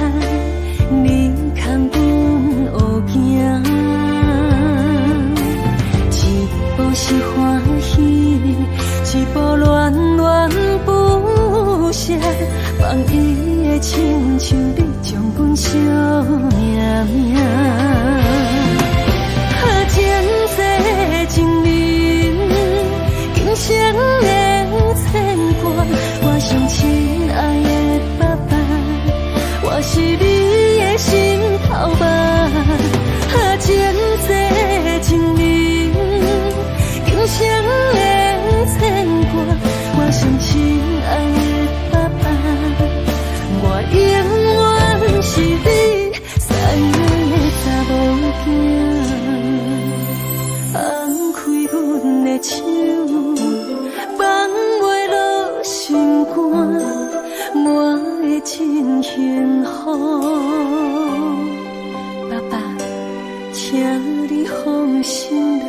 汉，你牵阮学行，一步是欢喜，一步恋恋不舍，放伊的亲像你将阮惜命命。前世情人，今生的牵挂，我上亲爱的爸爸，我是你的心头肉。前世情人，今生的牵挂，我上亲爱的爸爸，我永远是你最爱的查某囝。放开阮的手，放袂落心肝，我会真幸福。爸爸，请你放心啦。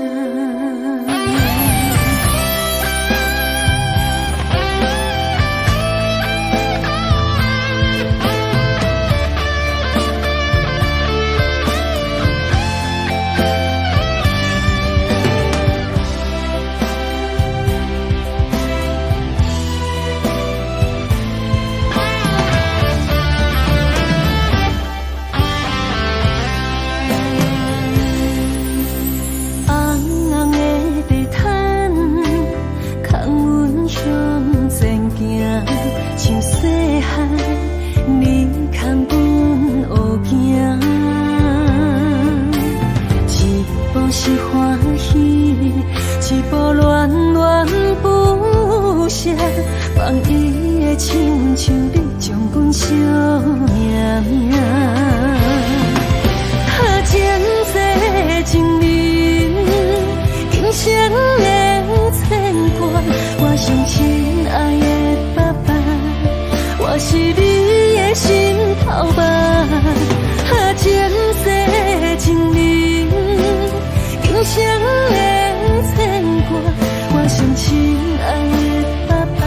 是欢喜，一步恋恋不舍，放伊的亲像你将阮惜命命。前世情人，今生的牵挂，我上亲爱的爸爸，我是你的心头肉。前世情人，今生的牵挂，我上亲爱的爸爸，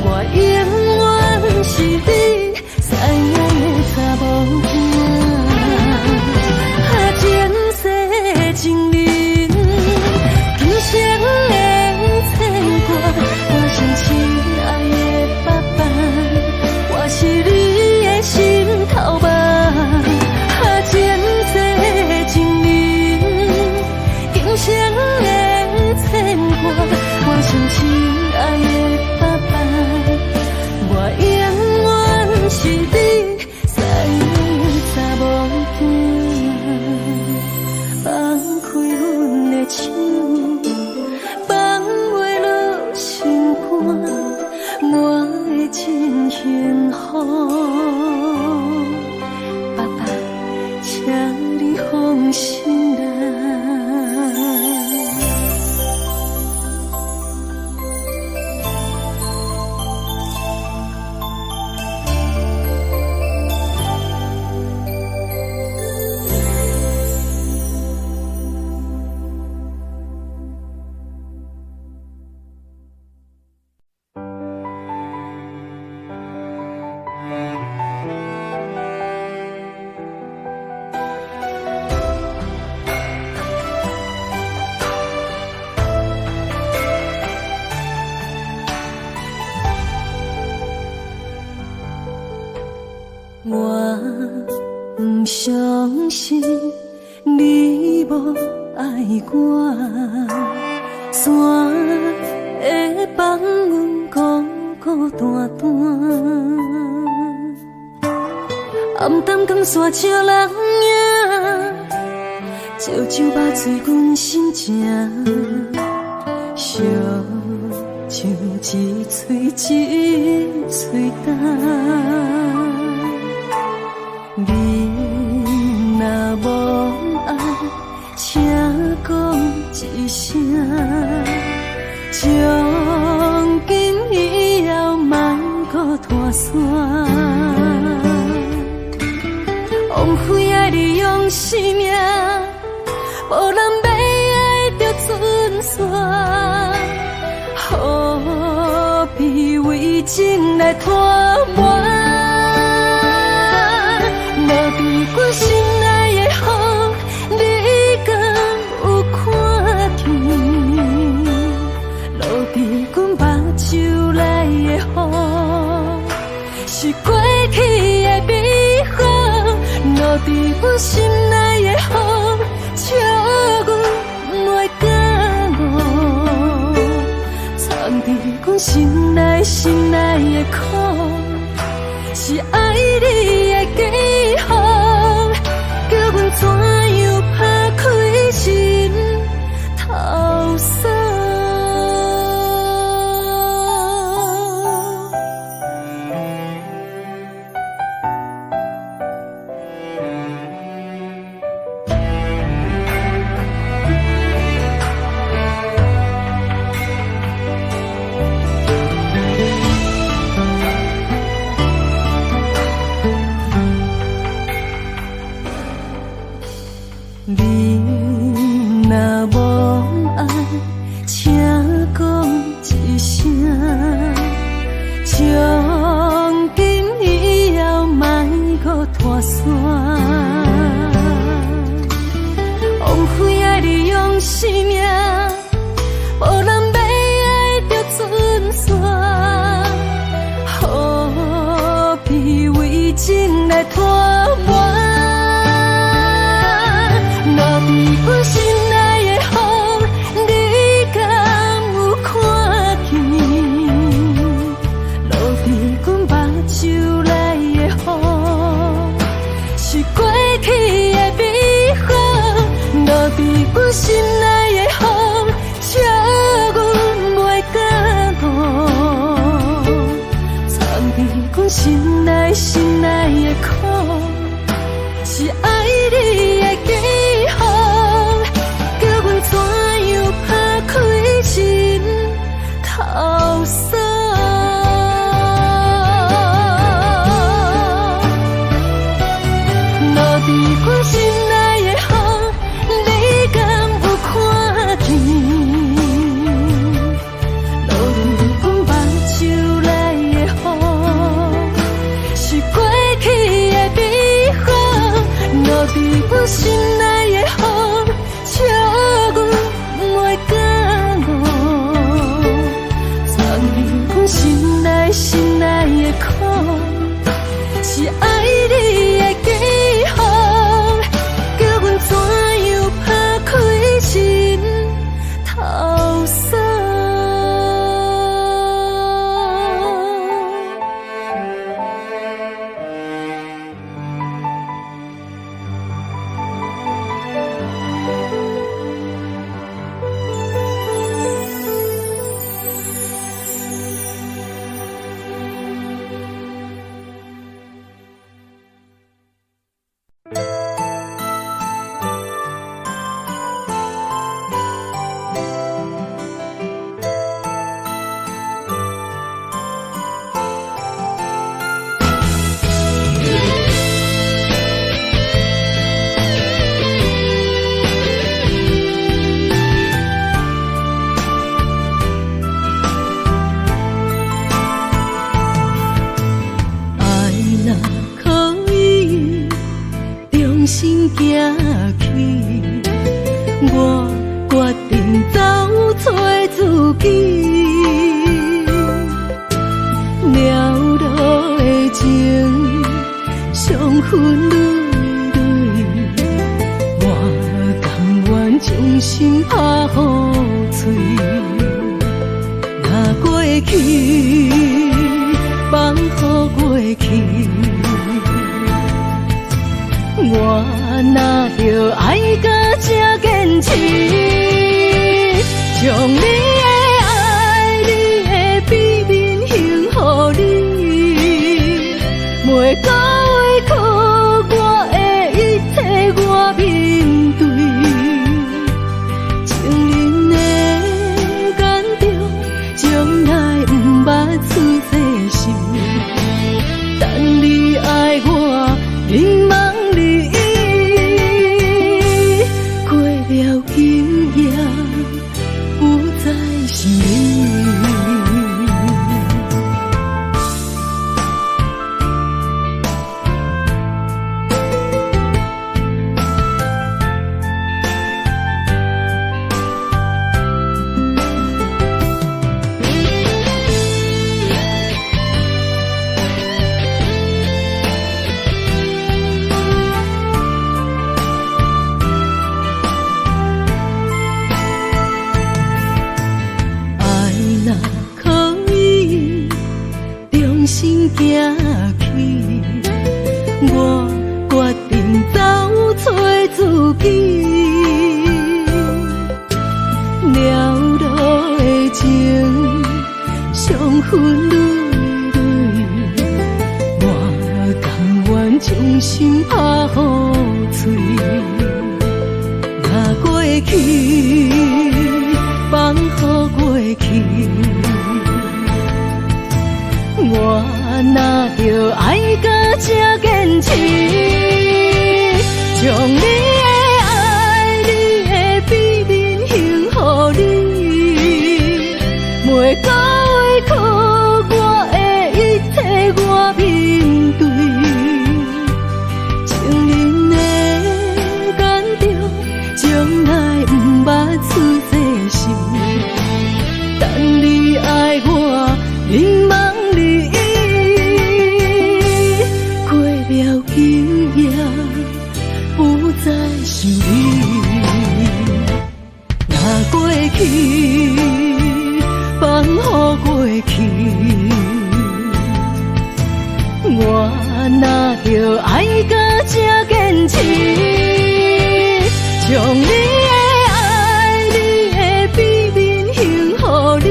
我永远是你最爱的查某囝。前世情人，今生的牵挂，我上亲爱的爸爸，我是你的心头肉。前世情人，今生的牵挂，我上亲爱的爸爸，我永远是你最爱的查某囝。放开阮的手，放袂落心肝，我会真幸福。爸爸，请你放心啦。我不相信你无爱我，山会放阮孤孤单单，暗淡江山笑人影，烧酒肉醉阮心情，烧酒一嘴一嘴干。你若无爱，请讲一声，从今以后莫搁拖山。枉费爱你用生命，无人要爱着存线，何必为情来拖磨？阮心内的风，你敢有看见？落伫阮目睭内的雨，是过去的美好。落伫阮心内的风，笑阮袂感冒。藏伫阮心内的苦，是爱你的记号，叫阮怎样拍开心头锁。你若无爱，请讲一声，从今以后莫搁拖线。枉费爱你用生命，无人要爱着准线，何必为情来拖磨？落伫阮心内的风，你敢有看见？落伫阮目睭内的雨，是过去的美好。落伫阮心内的风，笑阮袂感冒。藏伫阮心内的苦，是爱你的记号，叫阮怎样拍开心头锁。落伫阮心内的风，你敢有看见？落伫阮目睭内的雨，是过去的美好。落伫阮心内的风，笑阮袂感冒。藏伫阮心内的苦，是爱你的记号，叫阮怎样拍开心头锁。我决定走找自己，了路的情，伤痕累累，我甘愿将心拍予碎。若过去，放乎过去，我哪着爱到这坚持，将你的爱、你的美面献予你，每个委屈我的一切我面对，情人的感动，从来不捌出这事，但你爱我，凝望你。不再想你，若过去，放乎过去，我哪着爱到这坚持，将你的爱、你的美面献予你，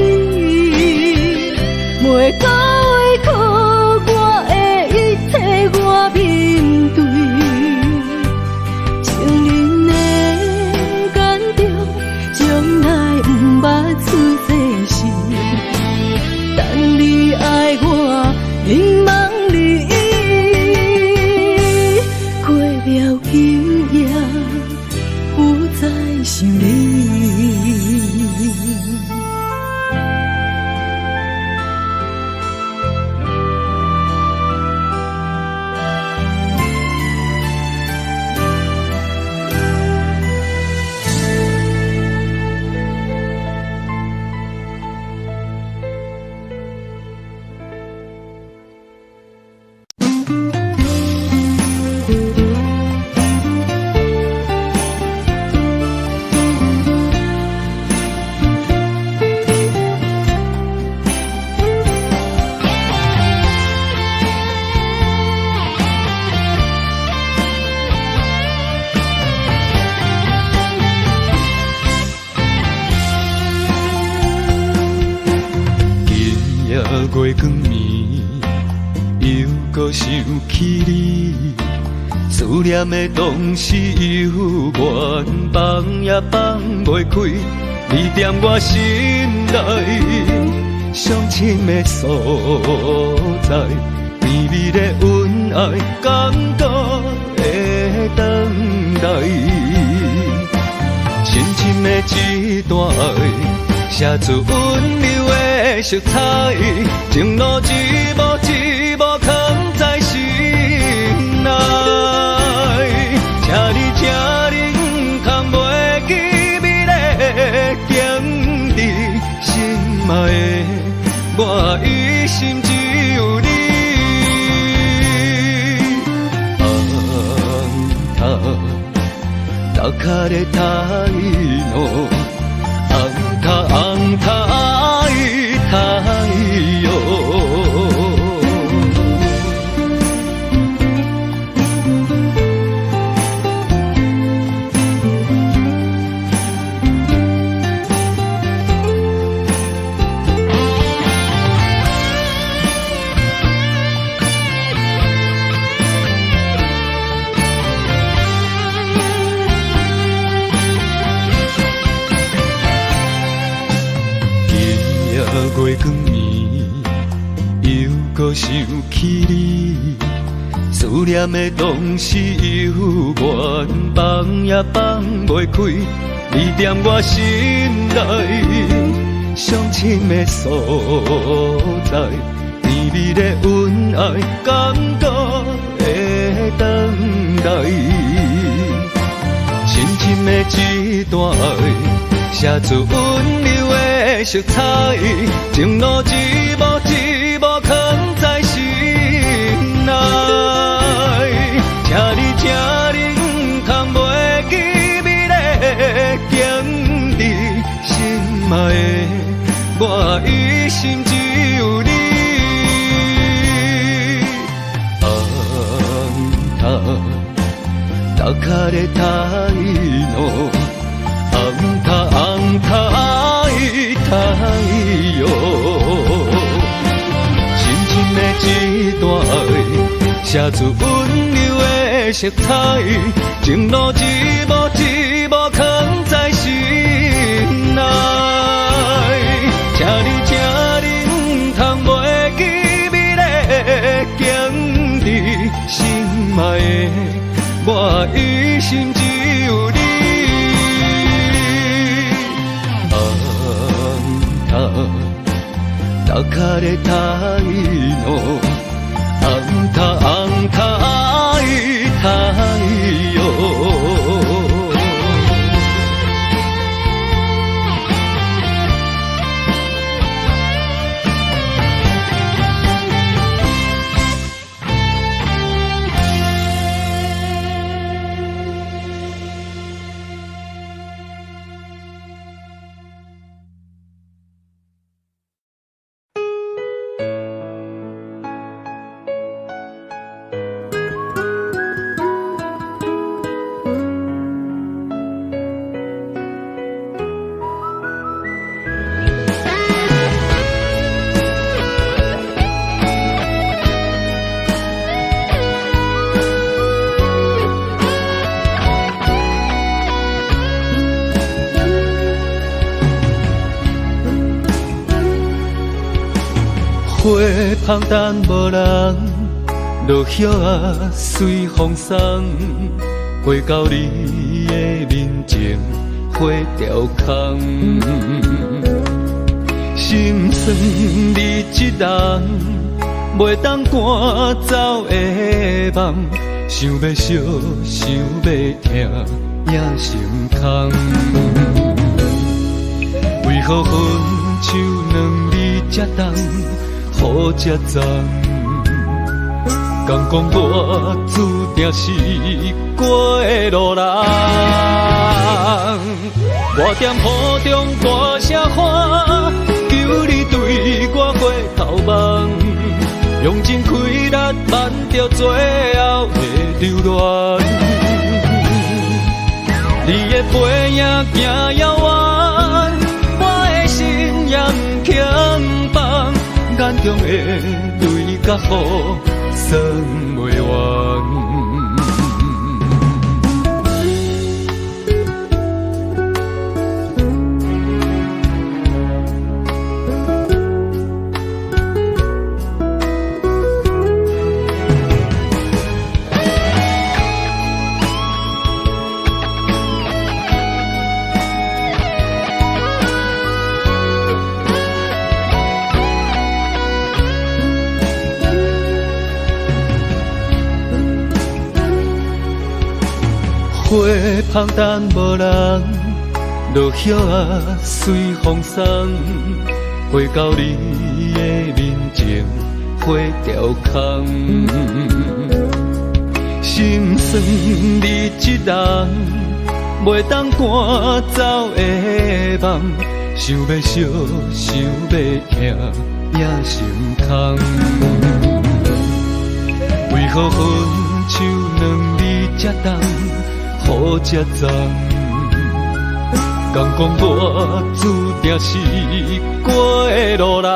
每个委屈我的一切我面对。凝望你，过了今夜，不再想你。月光暝，又搁想起你，思念的同时犹原放也放袂开，你踮我心内上深的所在，甜蜜的恩爱，感动的等待，深深的一段爱。写出温柔的色彩，情路一步一步藏在心内。请你藏袂记美丽的景致，心爱的我一心只有你。红塔，高脚的太阳。红塔爱太陽，月光暝，又搁想起你，思念的同时犹原放也放袂开，你踮我心内上深的所在，甜蜜的恩爱，感动的等待，深深的一段爱。写出温柔的色彩，情路一步一步藏在心内。请你藏袂记美丽的景致，心爱的我一心只有你。红打卡的太浓，红塔爱太阳，深深的一段爱，写出温柔的色彩，情路一幕一幕藏在心内，请你通袂记美丽经历，心爱的我一生只有你。红塔打卡的太浓，红塔爱太阳。花香淡无人，落叶啊随风送，过到你的面前，花凋空。心酸你一人，袂当赶走的梦，想要惜，想要听，也心空。为何分手两日才重？好才脏，敢讲我注定是过的路人。我踮雨中大声喊，求你对我回头望，用尽气力挽着最后的留恋。你的背影行遥远，我的心也不轻放。眼中的泪甲雨算袂完。花香淡无人，落叶啊随风送，花到你的面前，花凋空。心酸你一人，袂当赶走的梦，想要惜，想要听，也心空。为何分手两日才重？好才脏，敢讲我注定是过的路人。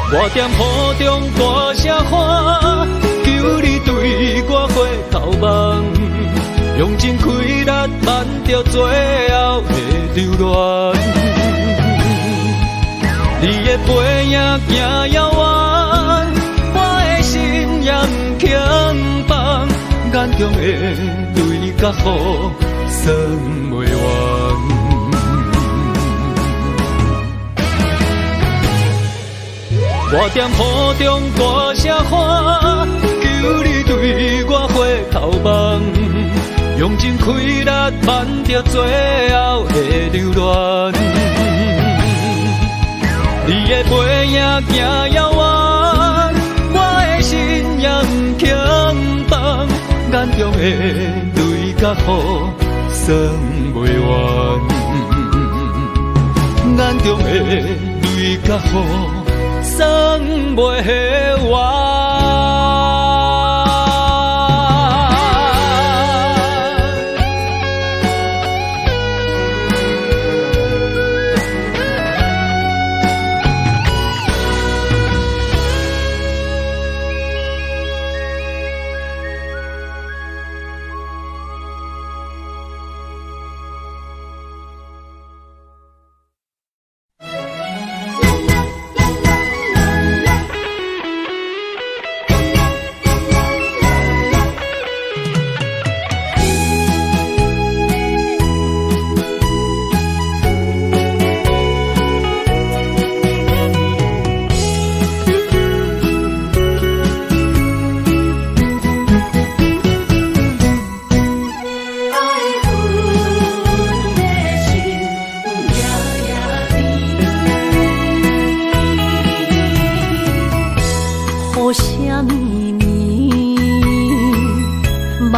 我踮雨中大声喊，求你对我回头望，用尽气力挽着最后的留恋。你的背影行遥远，我的心也不轻放。眼中的泪甲雨算袂完，我踮雨中大声喊，求你对我回头望，用尽气力挽着最后的留恋。你的背影行遥远，我的心也不轻放。眼中的泪甲雨算袂完，眼中的泪甲雨算袂完。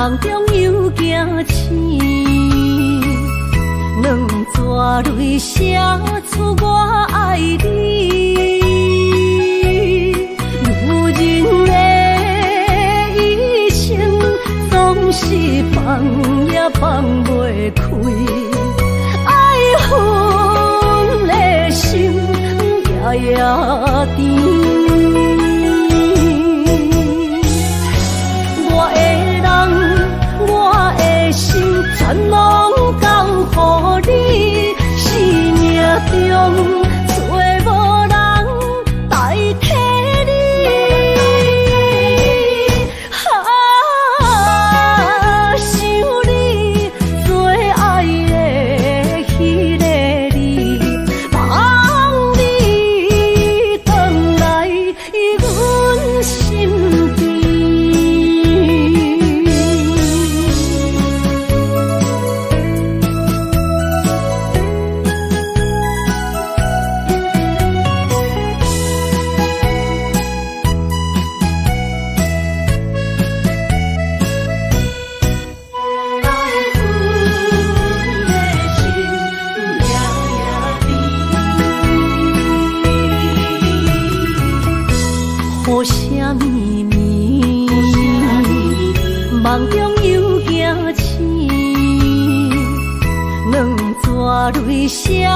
梦中又惊醒，两纸泪写出我爱你。女人的一生总是放也放袂开，爱恨的心夜夜甜。全拢交予你，生命中找无人代替你。想你做爱的迄个你，望你回来阮心边。好啥咪咪，梦中又惊醒，两纸泪写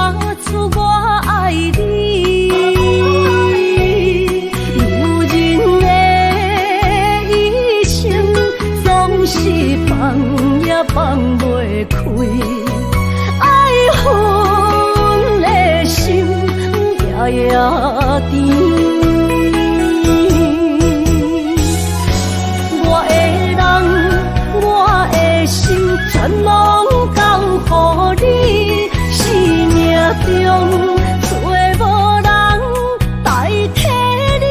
出我爱你。女人的一生总是放也放袂开，爱恨的心夜夜甜。全拢交予你，生命中找无人代替你。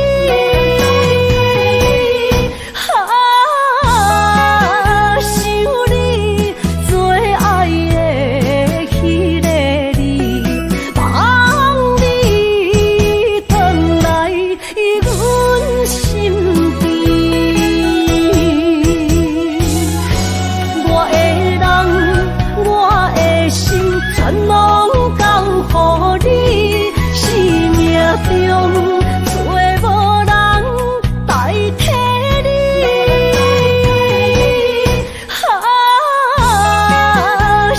想你做爱的迄个你，望你回来阮心边。全拢交予你，生命中找无人代替你。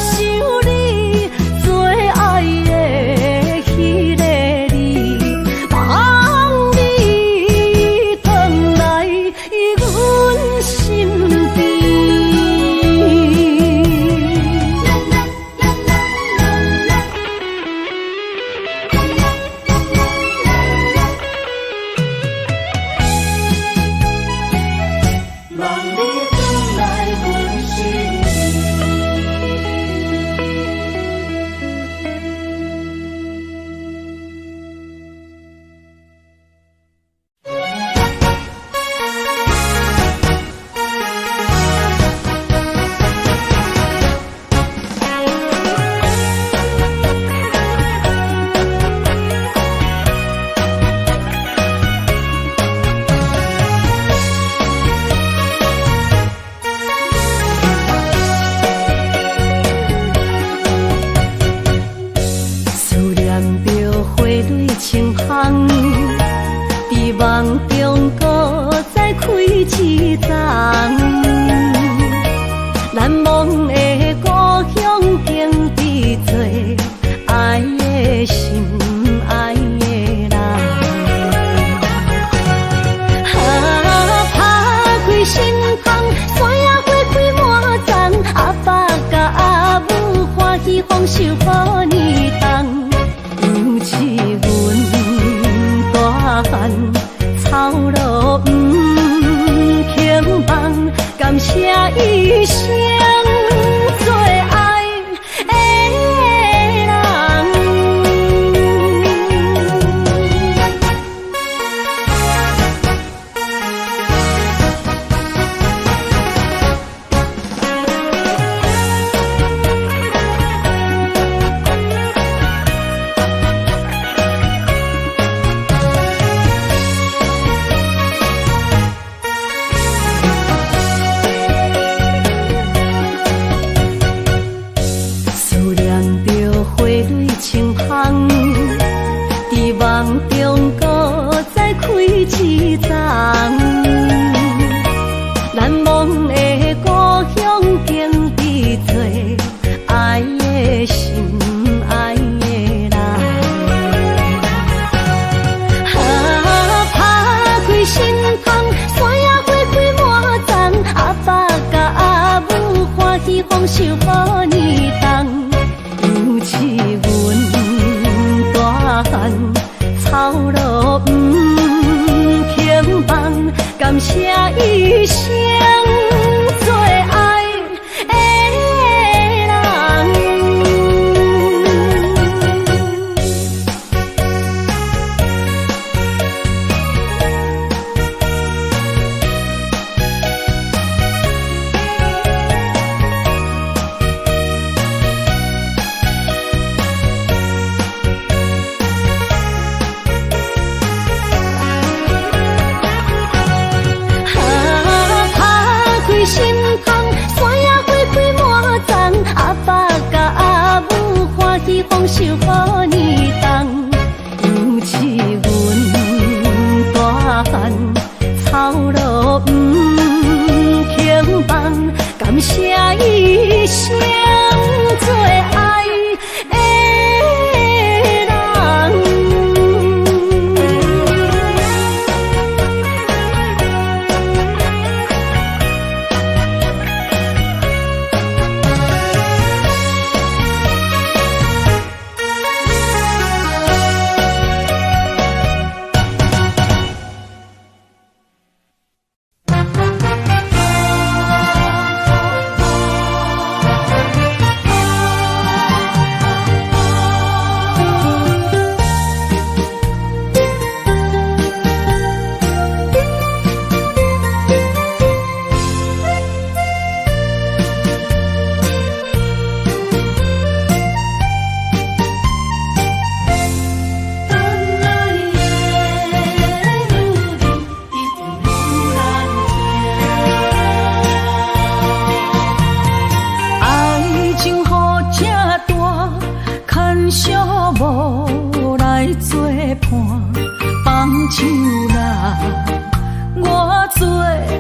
想你做爱的迄个你，望你回来阮心边。梦中搁再开一丛，难忘的故乡经历做爱的心爱的人。打开心窗，山野花开满丛，阿爸甲阿母欢喜丰收好年冬，尤其阮大汉。草路不轻放，感谢一生做爱的人。丰收予你当，尤其阮大汉操劳不轻放，感谢一生做爱的人。心痛，山野花开满丛，阿爸甲阿母欢喜丰收予你当，尤其阮大汉操劳不轻放，感谢一生做爱的人。无来作伴，放手啦，我最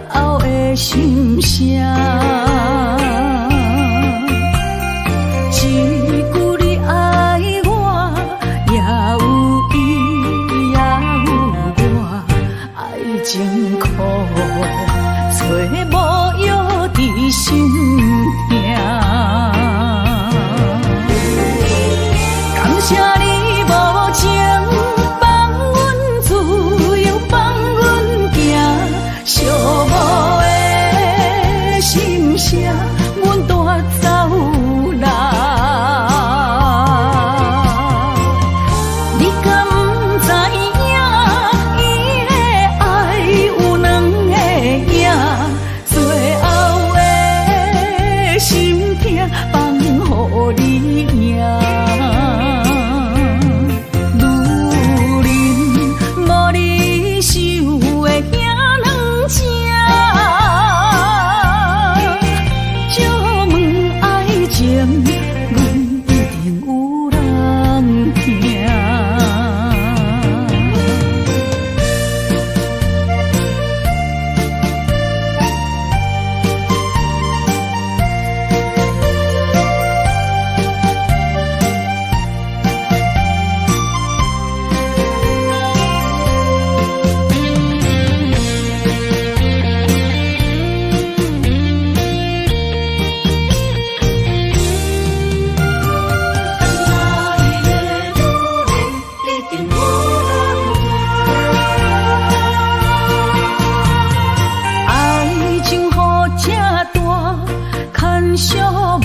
后的心声。一句你爱我，也有伊，也有我，爱情苦，找无药伫心痛。感谢你无情放阮自由，放阮行，寂寞的心声，阮带走啦。你敢不知影，伊的爱有两个影，最后的心痛放予你赢。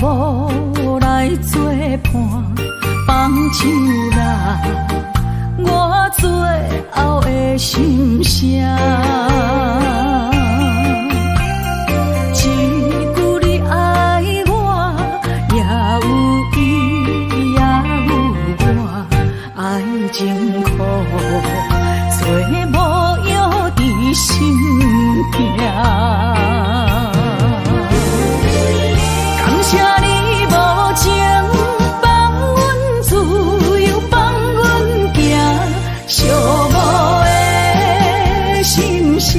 无来作伴，放手啦，我最后的心声。一句你爱我，也有伊，也有我，爱情苦，找无药伫心痛。感谢你无情放阮自由，放阮行，寂寞的心声。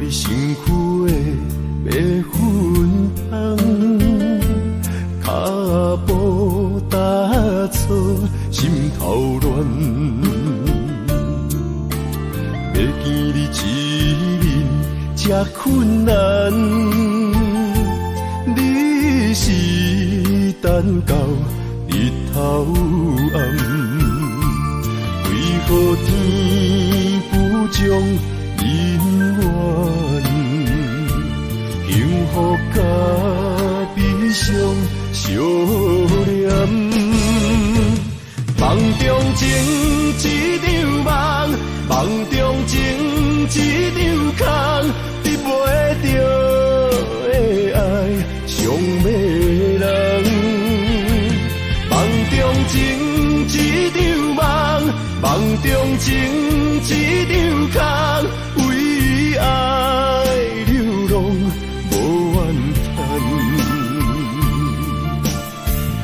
你身躯的白粉香，脚步踏错，心头乱。要见你一面这困难，你是等到日头暗，为何天不将姻缘幸福甲悲伤相连？梦中情一场梦，梦中情一场空，得袂着的爱上迷人。梦中情一场梦，梦中情一场空，为爱流浪无怨叹。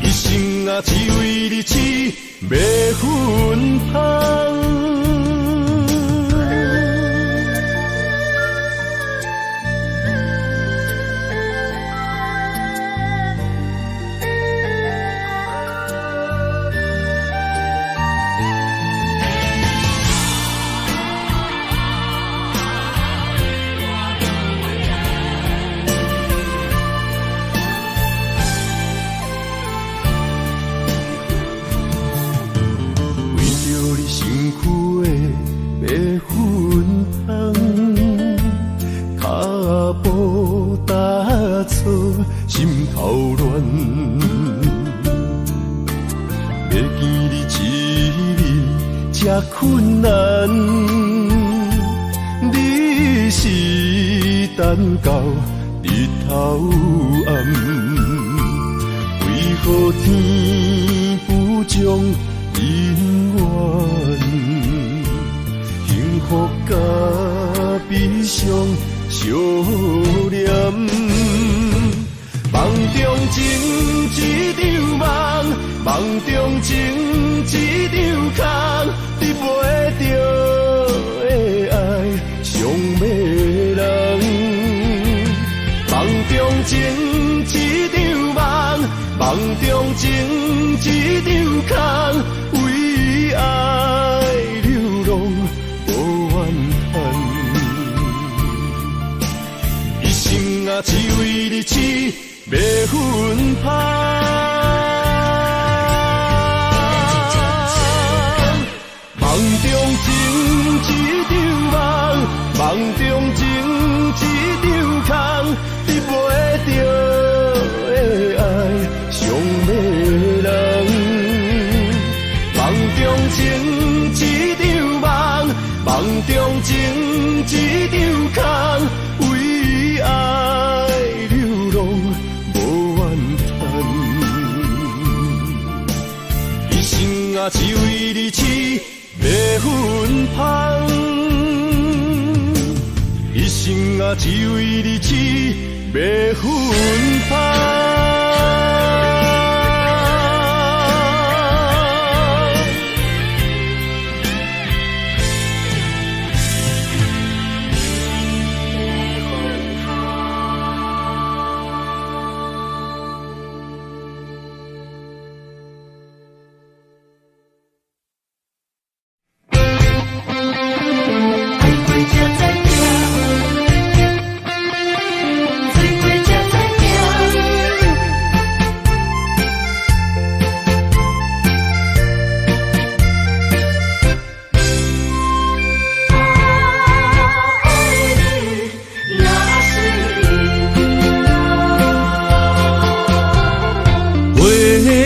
一生啊，只为你痴迷粉香。心头乱，要见你一面这困难，你是等到日头暗，为何天不将姻缘幸福甲悲伤相连？梦中情一场梦，梦中情一场空，得袂着的爱上迷人。梦中情一场梦，梦中情一场空，为爱流浪无怨叹。一生啊，只为你痴迷粉香。梦中情一场梦，梦中情一场空，得袂着的爱上迷人。梦中情一场梦，梦中情一场空，为爱流浪无怨叹。一生啊，只为你痴迷粉香。一生啊，只为你痴迷粉香。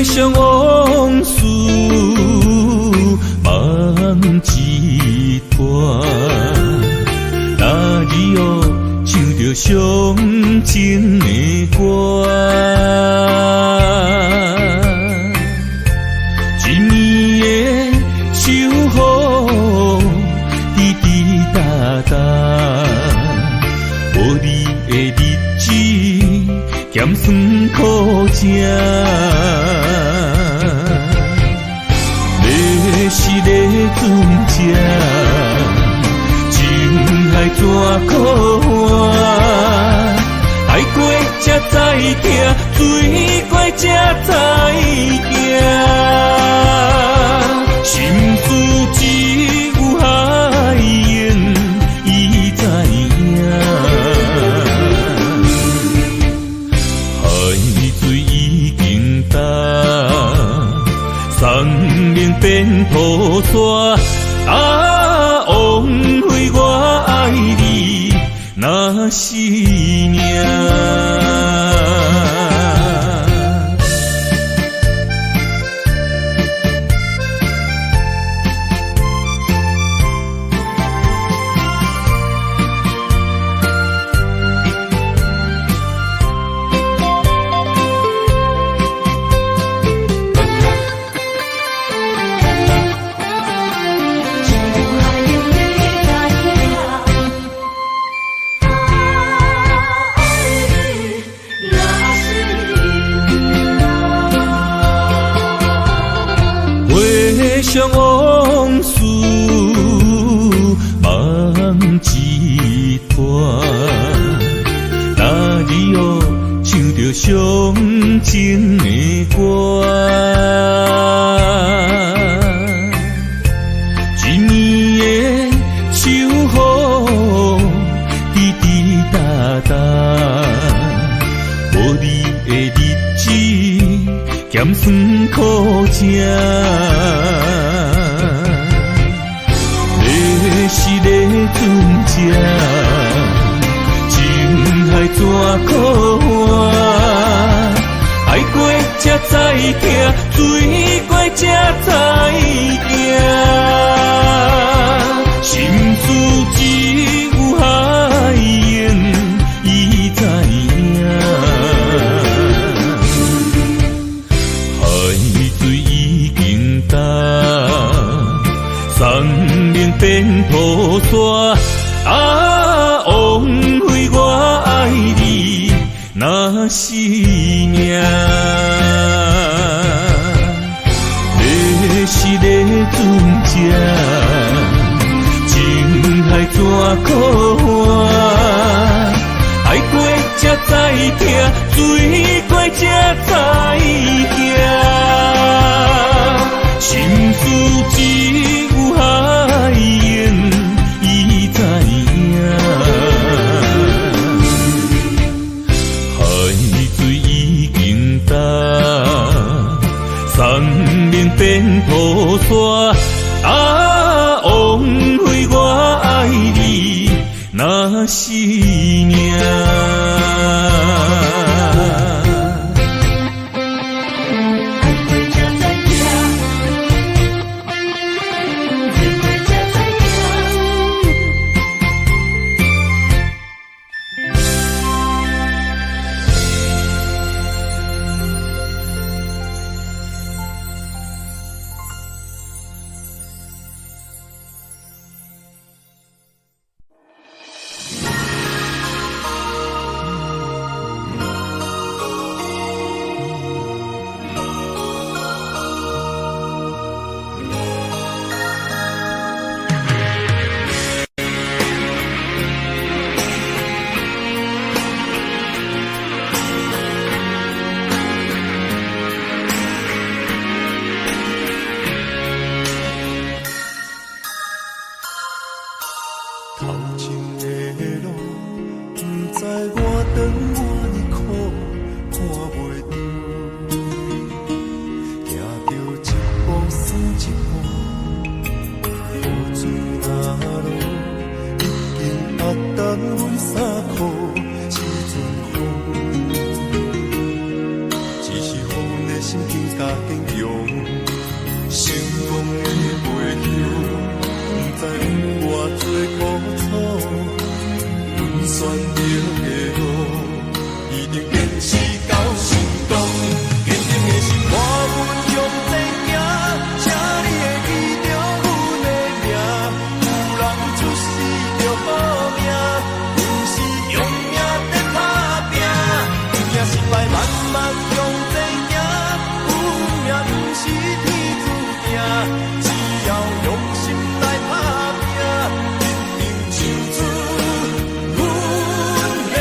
想往事梦一段，那日哦唱着伤情的歌，一暝的秋雨滴滴答答，无你的日子咸酸苦涩。是咧船只，情海怎可换？疼，水怪才知行。心事只有海燕伊知影，海水已经干，山明变土沙。枉费我爱你那是命。像往事梦一段，哪里哦唱着伤情的歌？一年的秋雨滴滴答答，无你的日子咸酸苦吃。是个船只，情海怎可换？爱过才知疼，水过才知行。心事只有海燕伊知影，海水已经干。山明变土沙，枉费我爱你那是命。你是个船只，情海怎可换？爱过才知疼，水过才知行。心事只有海燕伊知影，海水已经干，山明变土沙，枉费我爱你那是命。用心来打拼，一定唱出阮的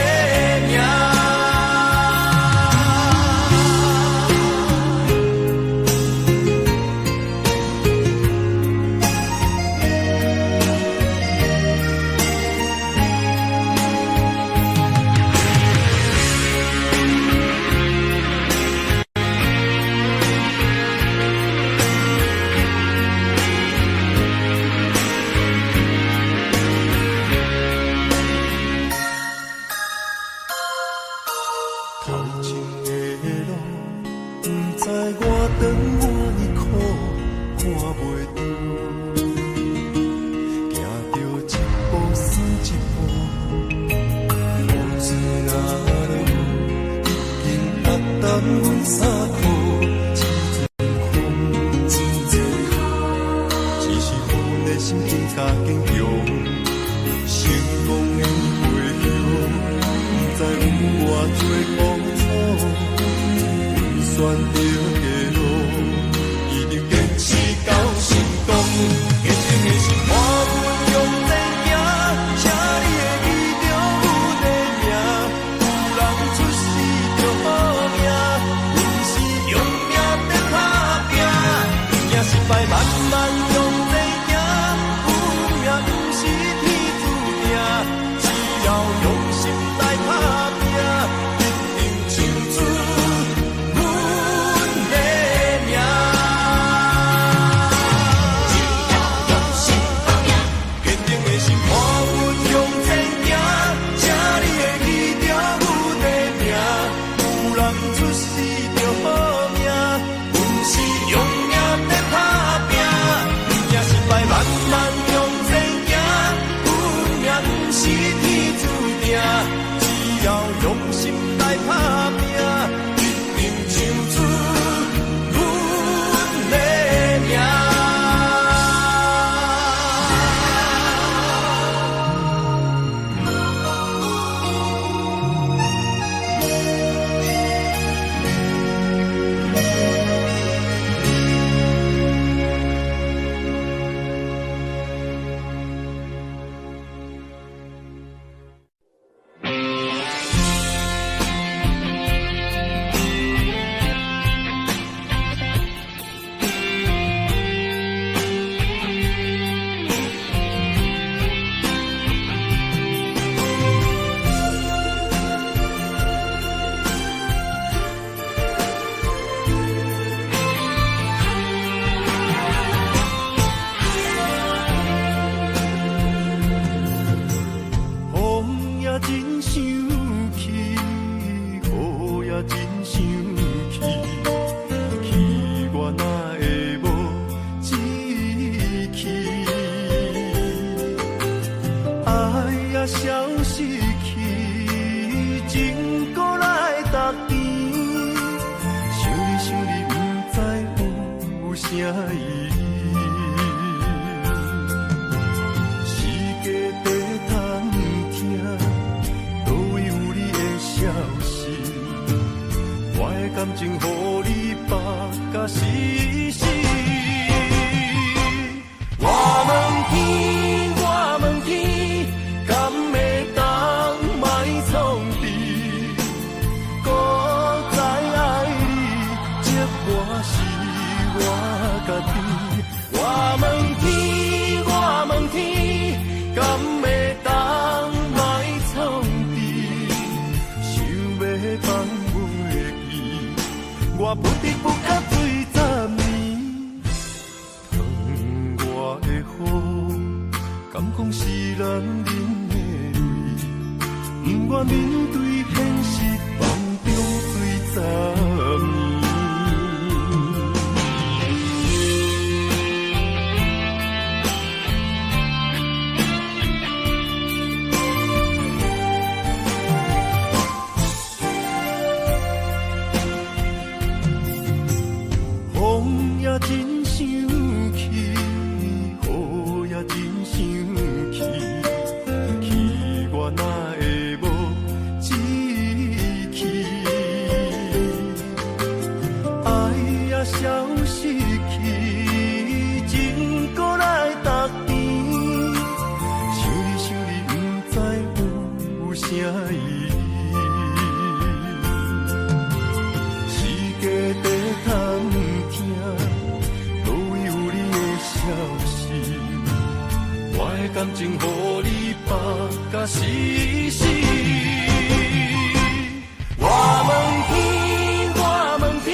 着的路，一定坚持到成功。坚定的心，看阮用前行，请你会记着阮的名。有人出世就好命，阮是用命在打拼。赢失败慢慢用前行，有命不是天注定，只要用心来打拼。只要用心来打拼，一定唱出阮的名。我不得不甲对10年，疼我的雨，敢讲是男人的泪，不愿面对现实，梦中醉10年。风也真生气，雨也真生气，气我哪会无志气？爱也消失去，情搁来逐天，想你想你，不知有啥意义。世界在探消息，我的感情予你绑甲死死。我问天，我问天，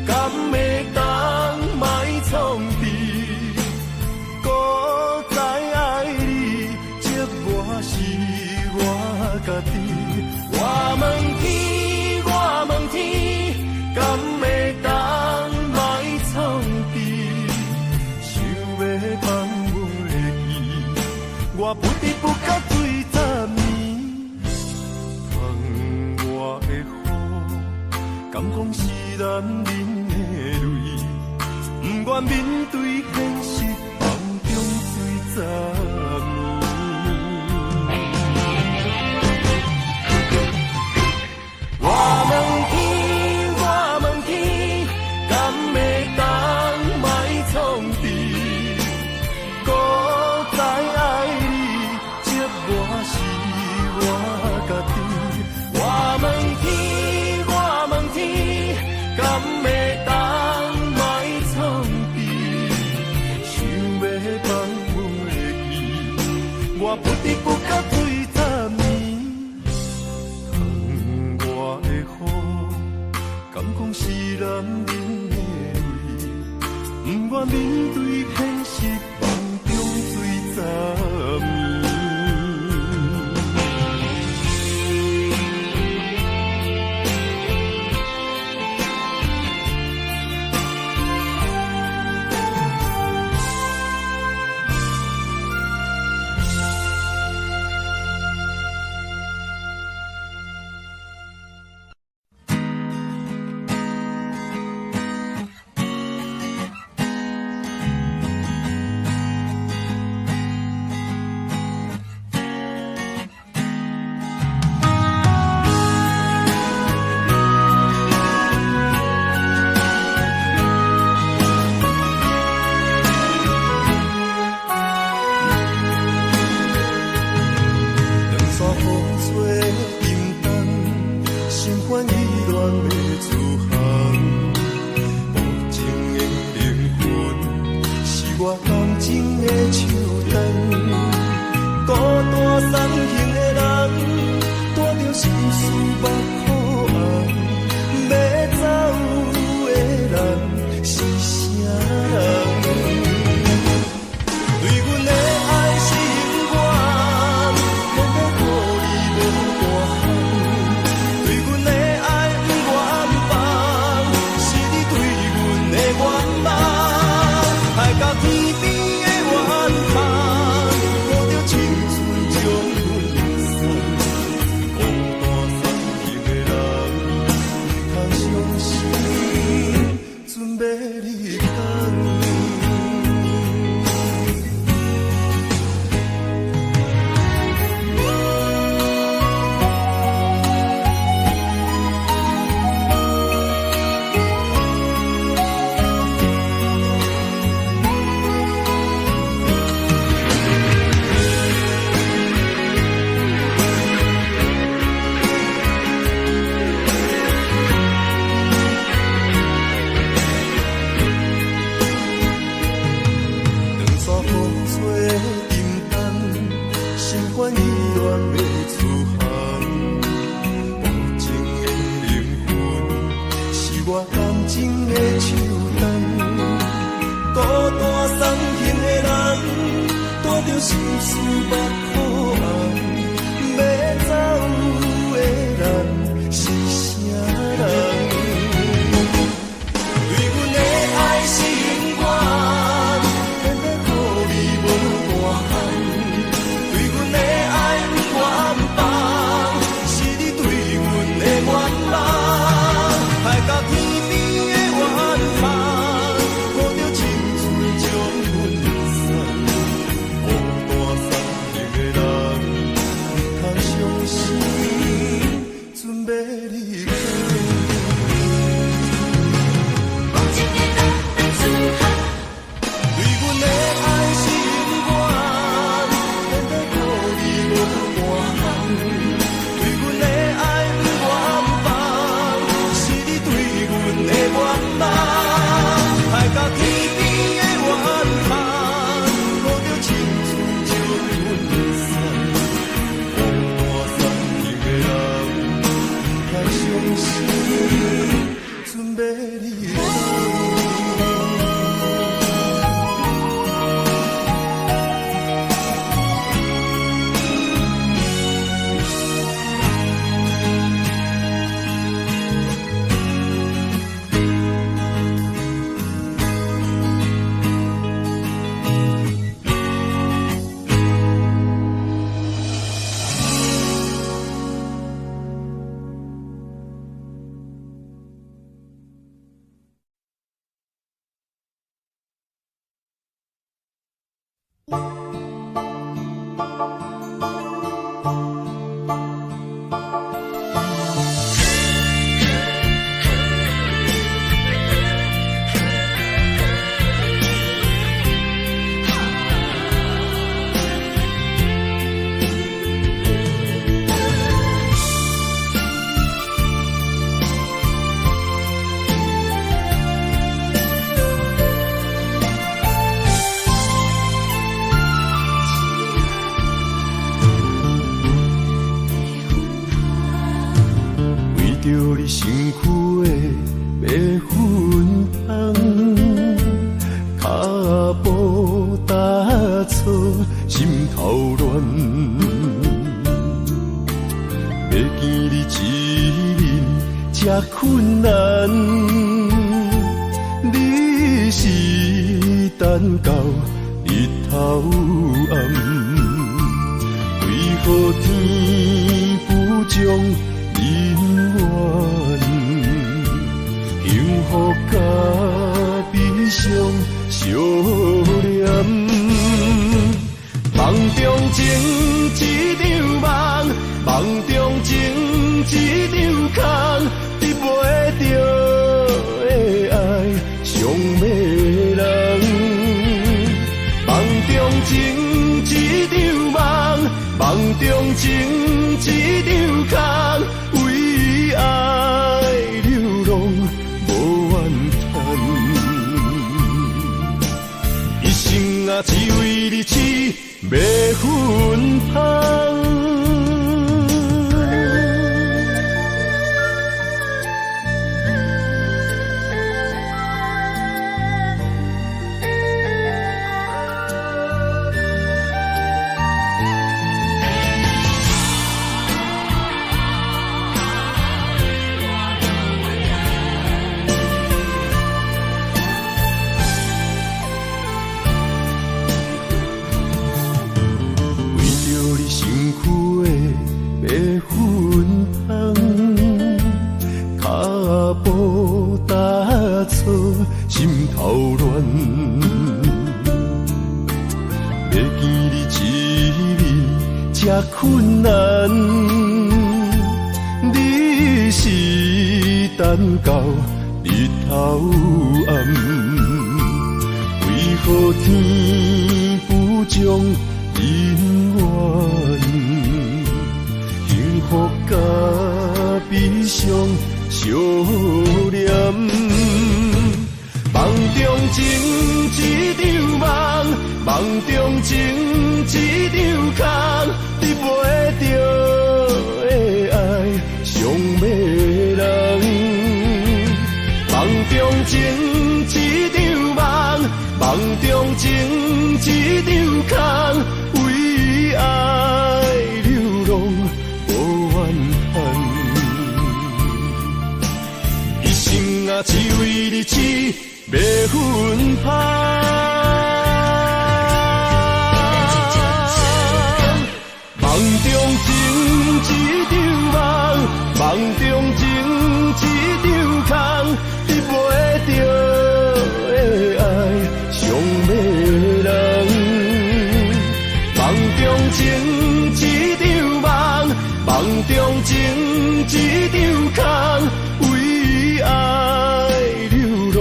敢会当卖创治？搁再爱你，这我是我家己。我问天，我问天，敢会当卖创治？放袂记，我不得不甲对10年，疼我的雨，敢讲是男人的泪，不愿面对现实，梦中醉10年。我问天，我问天。的自航，无情的灵魂是我感情的手灯，孤单送行的人，带着心事目苦红，要走的人是啥人？对阮的爱心愿，偏要予你无大项。对阮的爱不愿放，是你对阮的愿望。爱到天边的远方，抱着青春将阮送。孤单送行的人，不通相信准要离开。心事目苦红，要走的人是啥人？对阮的爱心愿，偏要予你无大项。对阮的爱不愿放，是你对阮的愿望。爱到天边的远方，抱着青春将阮送。准备离开。对阮的爱心愿，偏要予你无大项。对阮的爱不愿放，是你对阮的愿望。爱到天边的远方，抱着青春将阮送。准备离开。着你身躯的白粉红，脚步踏错，心头乱。要见你一面才困难，你是等到日头暗，为何天不将姻缘，幸福甲悲伤相连，梦中情一场梦，梦中情一场空，得袂着的爱上迷人。梦中情一场梦，梦中情一场空。为爱为你痴，要分芳。心头乱，要见你一面这困难，你是等到日头暗，为何天不将人怨？幸福甲悲伤相连。梦中情一场梦，梦中情一场空，你陪着的爱上迷人。梦中情一场梦，梦中情一场空，为爱流浪无怨恨，一生啊只为你痴。要分芳，梦中情一场梦，梦中情一场空，你陪着的爱上迷人。梦中情一场梦，梦中情一场空，为爱流浪。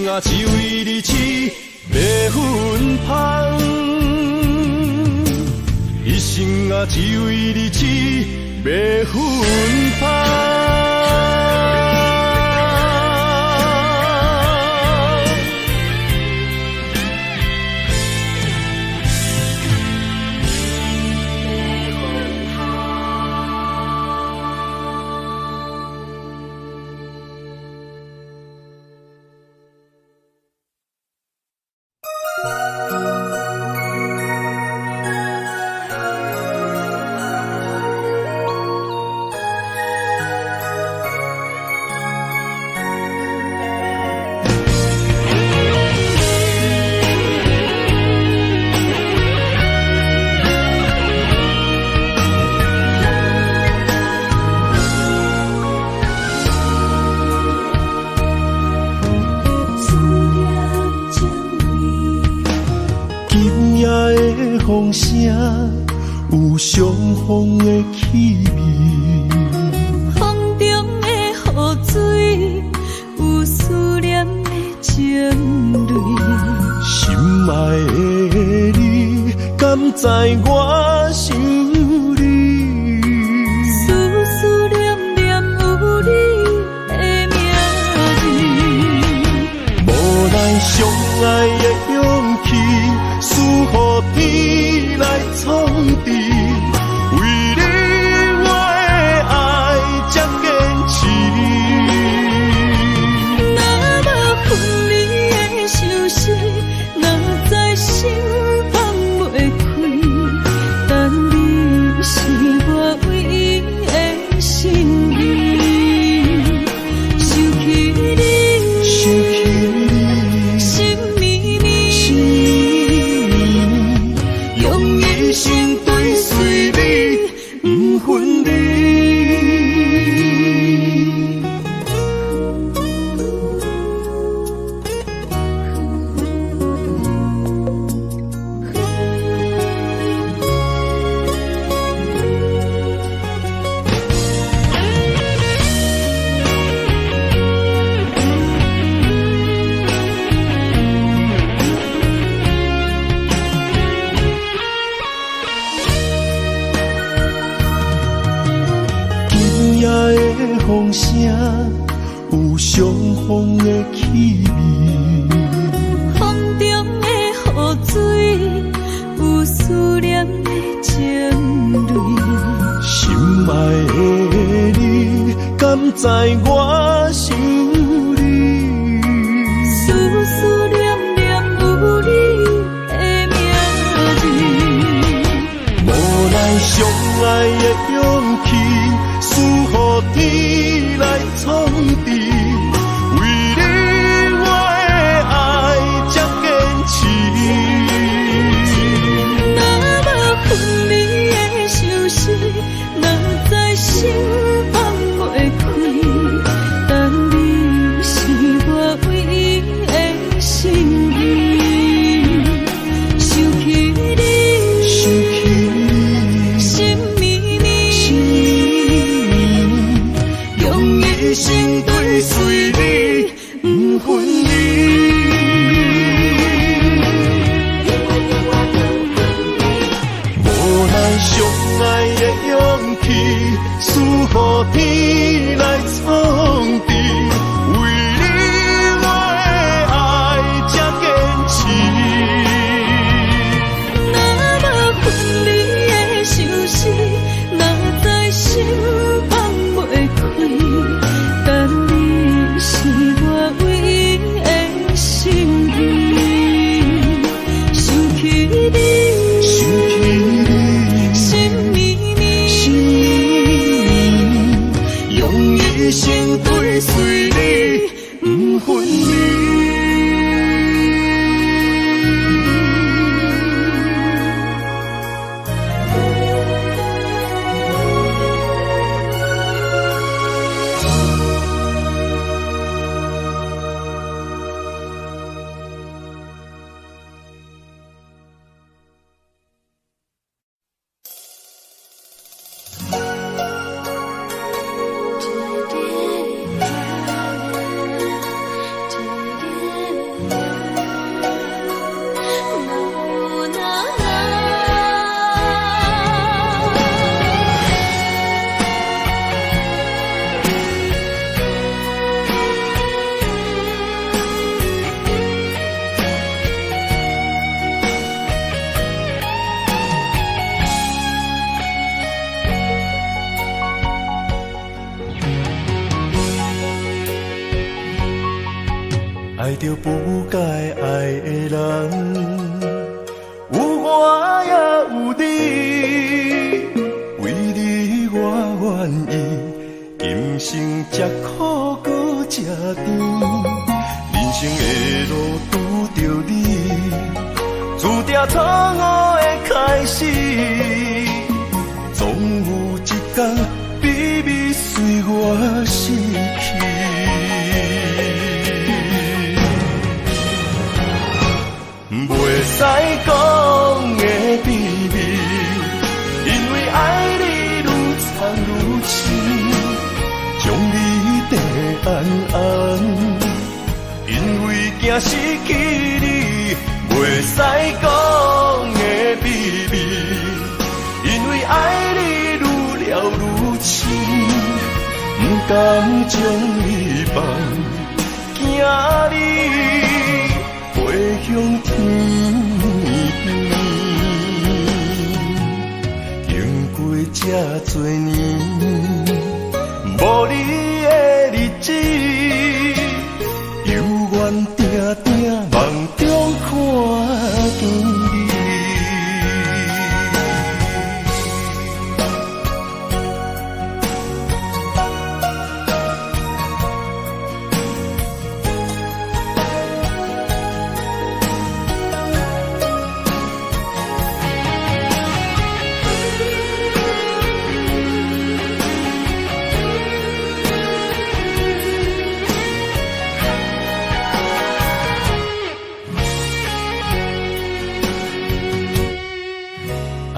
啊，只为你痴，要分芳。一生啊，只为你痴，要分芳。风声有相逢的气味，风中的雨水有思念的情泪。心爱的你，敢知我想你？思念念有你的名字，无奈相爱的勇气，输予天来创治。为你我的爱才坚持。若无分离的相思，若在心放袂开，但你是我唯一的心意。想起你，心绵绵，用一生追随你，不分离。风声有相逢的气味。风中的雨水，有思念的情泪。心爱的你，敢知我想你？思思念念有你的名字，无奈相爱的勇气，输予天来创治。为你我的爱才坚持。若无分离的相思，若在心放袂开。但你是我唯一的心意，想起你，心绵绵，用一生追随你，不分离。无奈相爱的勇气，输予天来创治。为你我的爱才坚持。若无分离的相思，若在心放袂开。但你是我唯一的心意，想起你，心绵绵，用一生追随你，不分离。爱着不该爱的人，有我也有你，为你我愿意，今生吃苦搁吃甜，人生的路拄着你，注定错误的开始，总有一天秘密随我逝去。袂使讲的秘密，因为爱你愈藏愈深，将你地安安，因为惊失去你。袂使讲的秘密，因为爱你愈了愈深，不甘将你放，惊你飞向天边，经过这多年，无你的日子，犹原定定梦中看见你。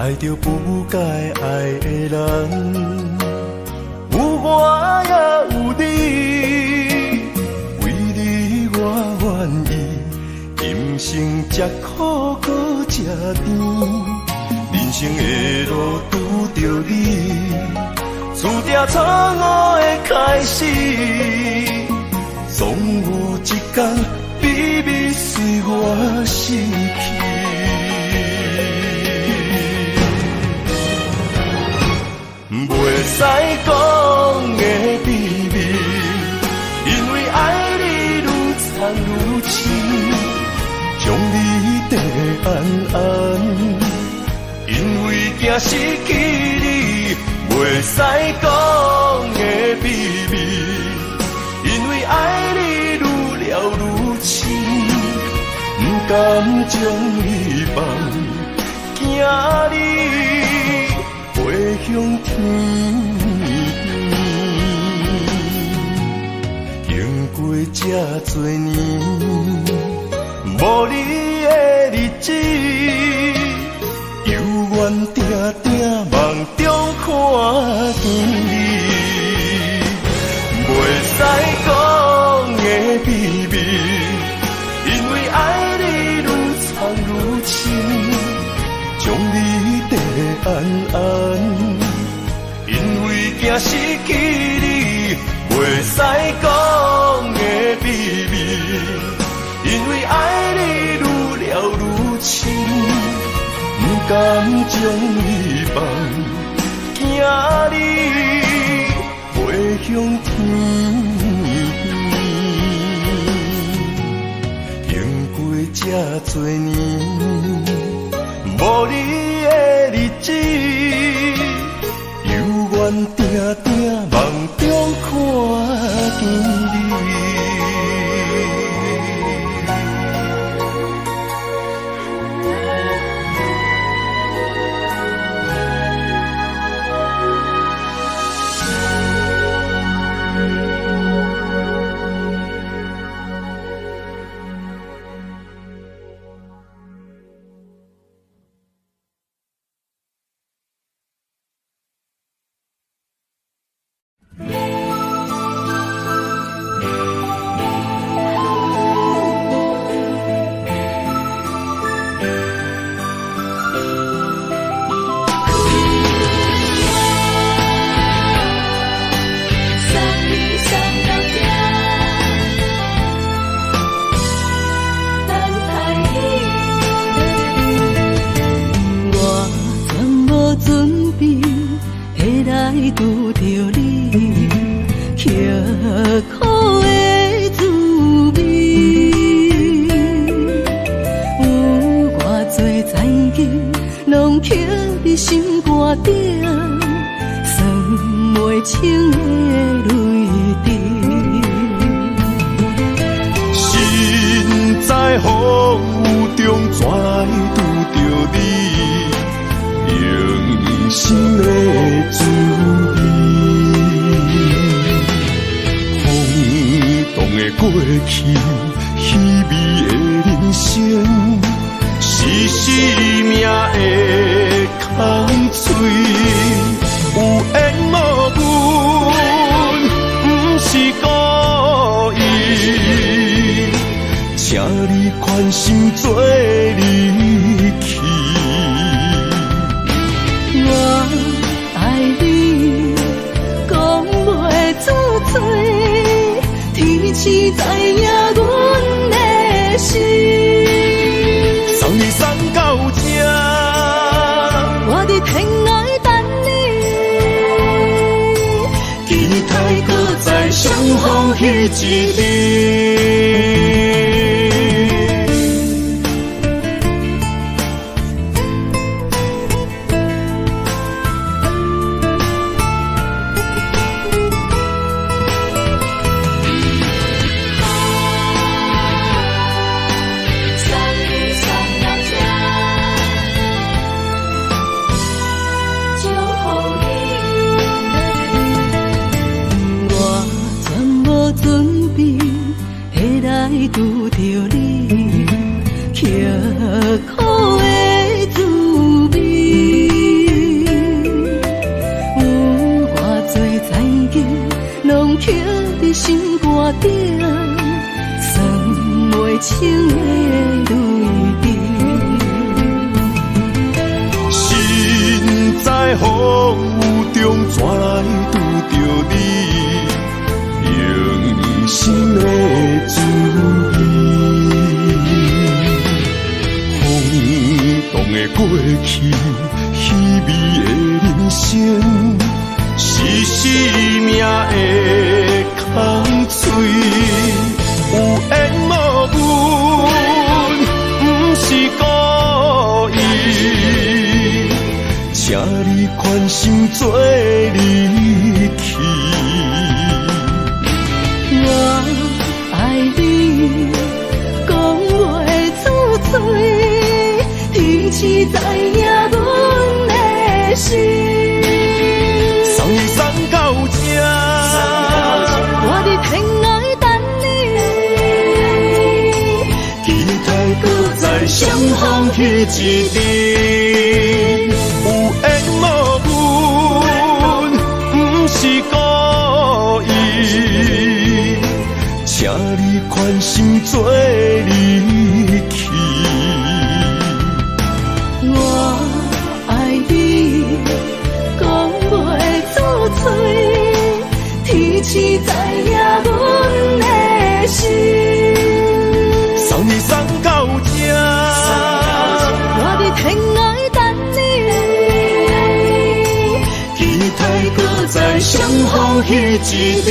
爱着不该爱的人，有我也有你，为你我愿意，今生吃苦搁吃甜，人生的路拄着你，注定错误的开始，总有一天秘密随我逝去。袂使讲的秘密，因为爱你愈藏愈深，将你跟得安安，因为惊失去你。袂使讲的秘密，因为爱你愈了愈深，不甘将你放，惊你飞向天。经过这多年，无你的日子，犹原定定梦中看见你。袂使讲的秘密，因为爱你愈藏愈深，将你跟得安安，因为惊失去你。袂使讲的秘密，因为爱你愈了愈深，不甘将你放，惊你飞向天。经过这多年，无你的日子，犹原定定梦中看见你。拄着你，刻苦的滋味，有偌多曾经，拢刻伫心肝顶，算袂清的泪滴。身在风雨中，怎会拄着你？用心的滋味，空洞的过去，虚伪的人生，是生命的空嘴，有缘无分，不是故意，请你宽心做离去。我爱你，讲袂出嘴，天赐知影阮的心。送你送到这，我伫天外等你，期待搁再相逢彼一日。拄着你，刻苦的滋味，有偌多曾经，拢刻伫心肝顶，算袂清的泪滴。身在风雨中，怎会拄着你？用心的的过去，虚伪的人生，是生命的空嘴，有缘无分，不是故意，请你宽心做离去。我爱你，讲袂出嘴，天气知影阮的心。送你送到这，我伫天涯等你，期待搁再相逢彼一天。有缘无分，不是故意，请你宽心做离去。我爱你，讲袂出嘴，天气知影阮的心。送你送到这，我伫天涯等你，期待搁再相逢彼一天。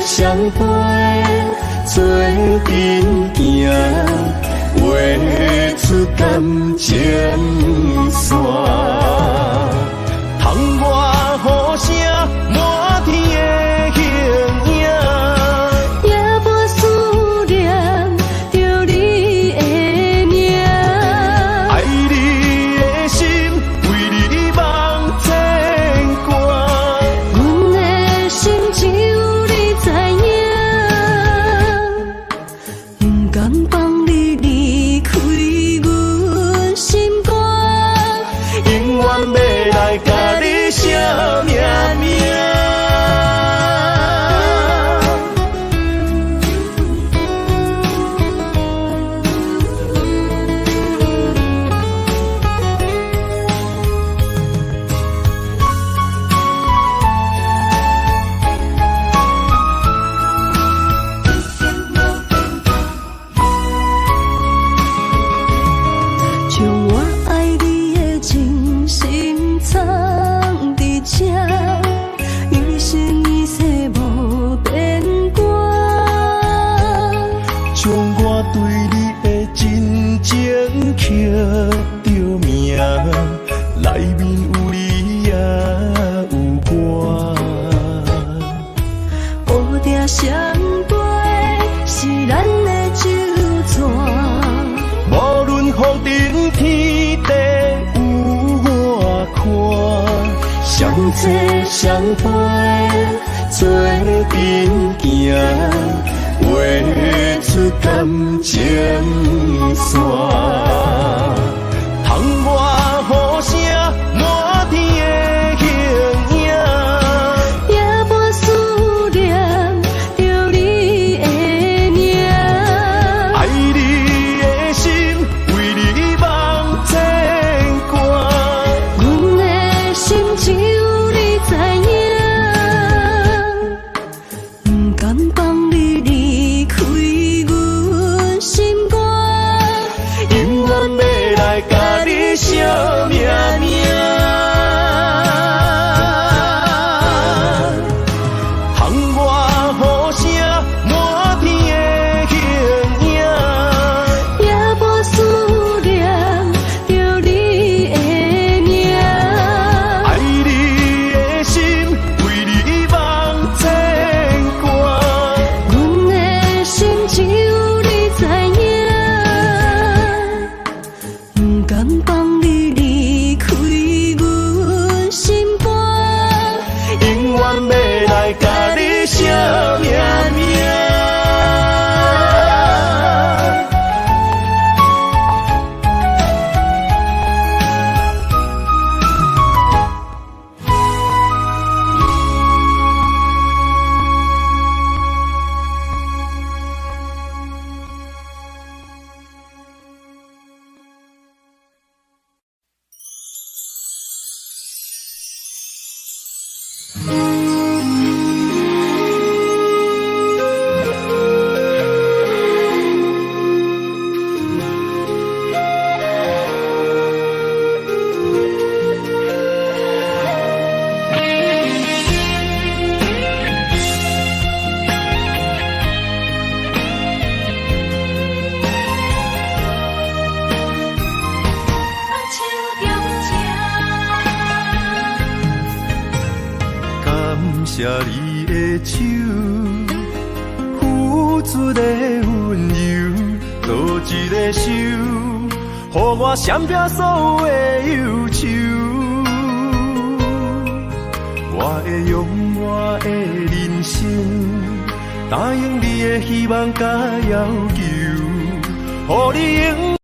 相陪做阵行，画出感情线。窗外雨声满天的形影，夜半思念着你的名。爱你的心为你梦牵挂，阮的心只有你知影，不甘放你离开阮心肝，永远要来甲你写名名。将我爱你的真心藏伫这，一生一世无变卦。将我对你的真情刻着名，内面有你也有我。乌蝶相陪是咱的酒泉，无论风尘天地有我看，相坐相陪做阵行，画出感情线。窗外雨声满天的形影，夜半思念着你的名。爱你的心为你梦牵挂，阮的心只有你知影，要来甲你惜命命。感谢你的手，付出的温柔，多一个手，予我闪避所有的忧愁。我会用我的人生，答应你的希望甲要求，予你永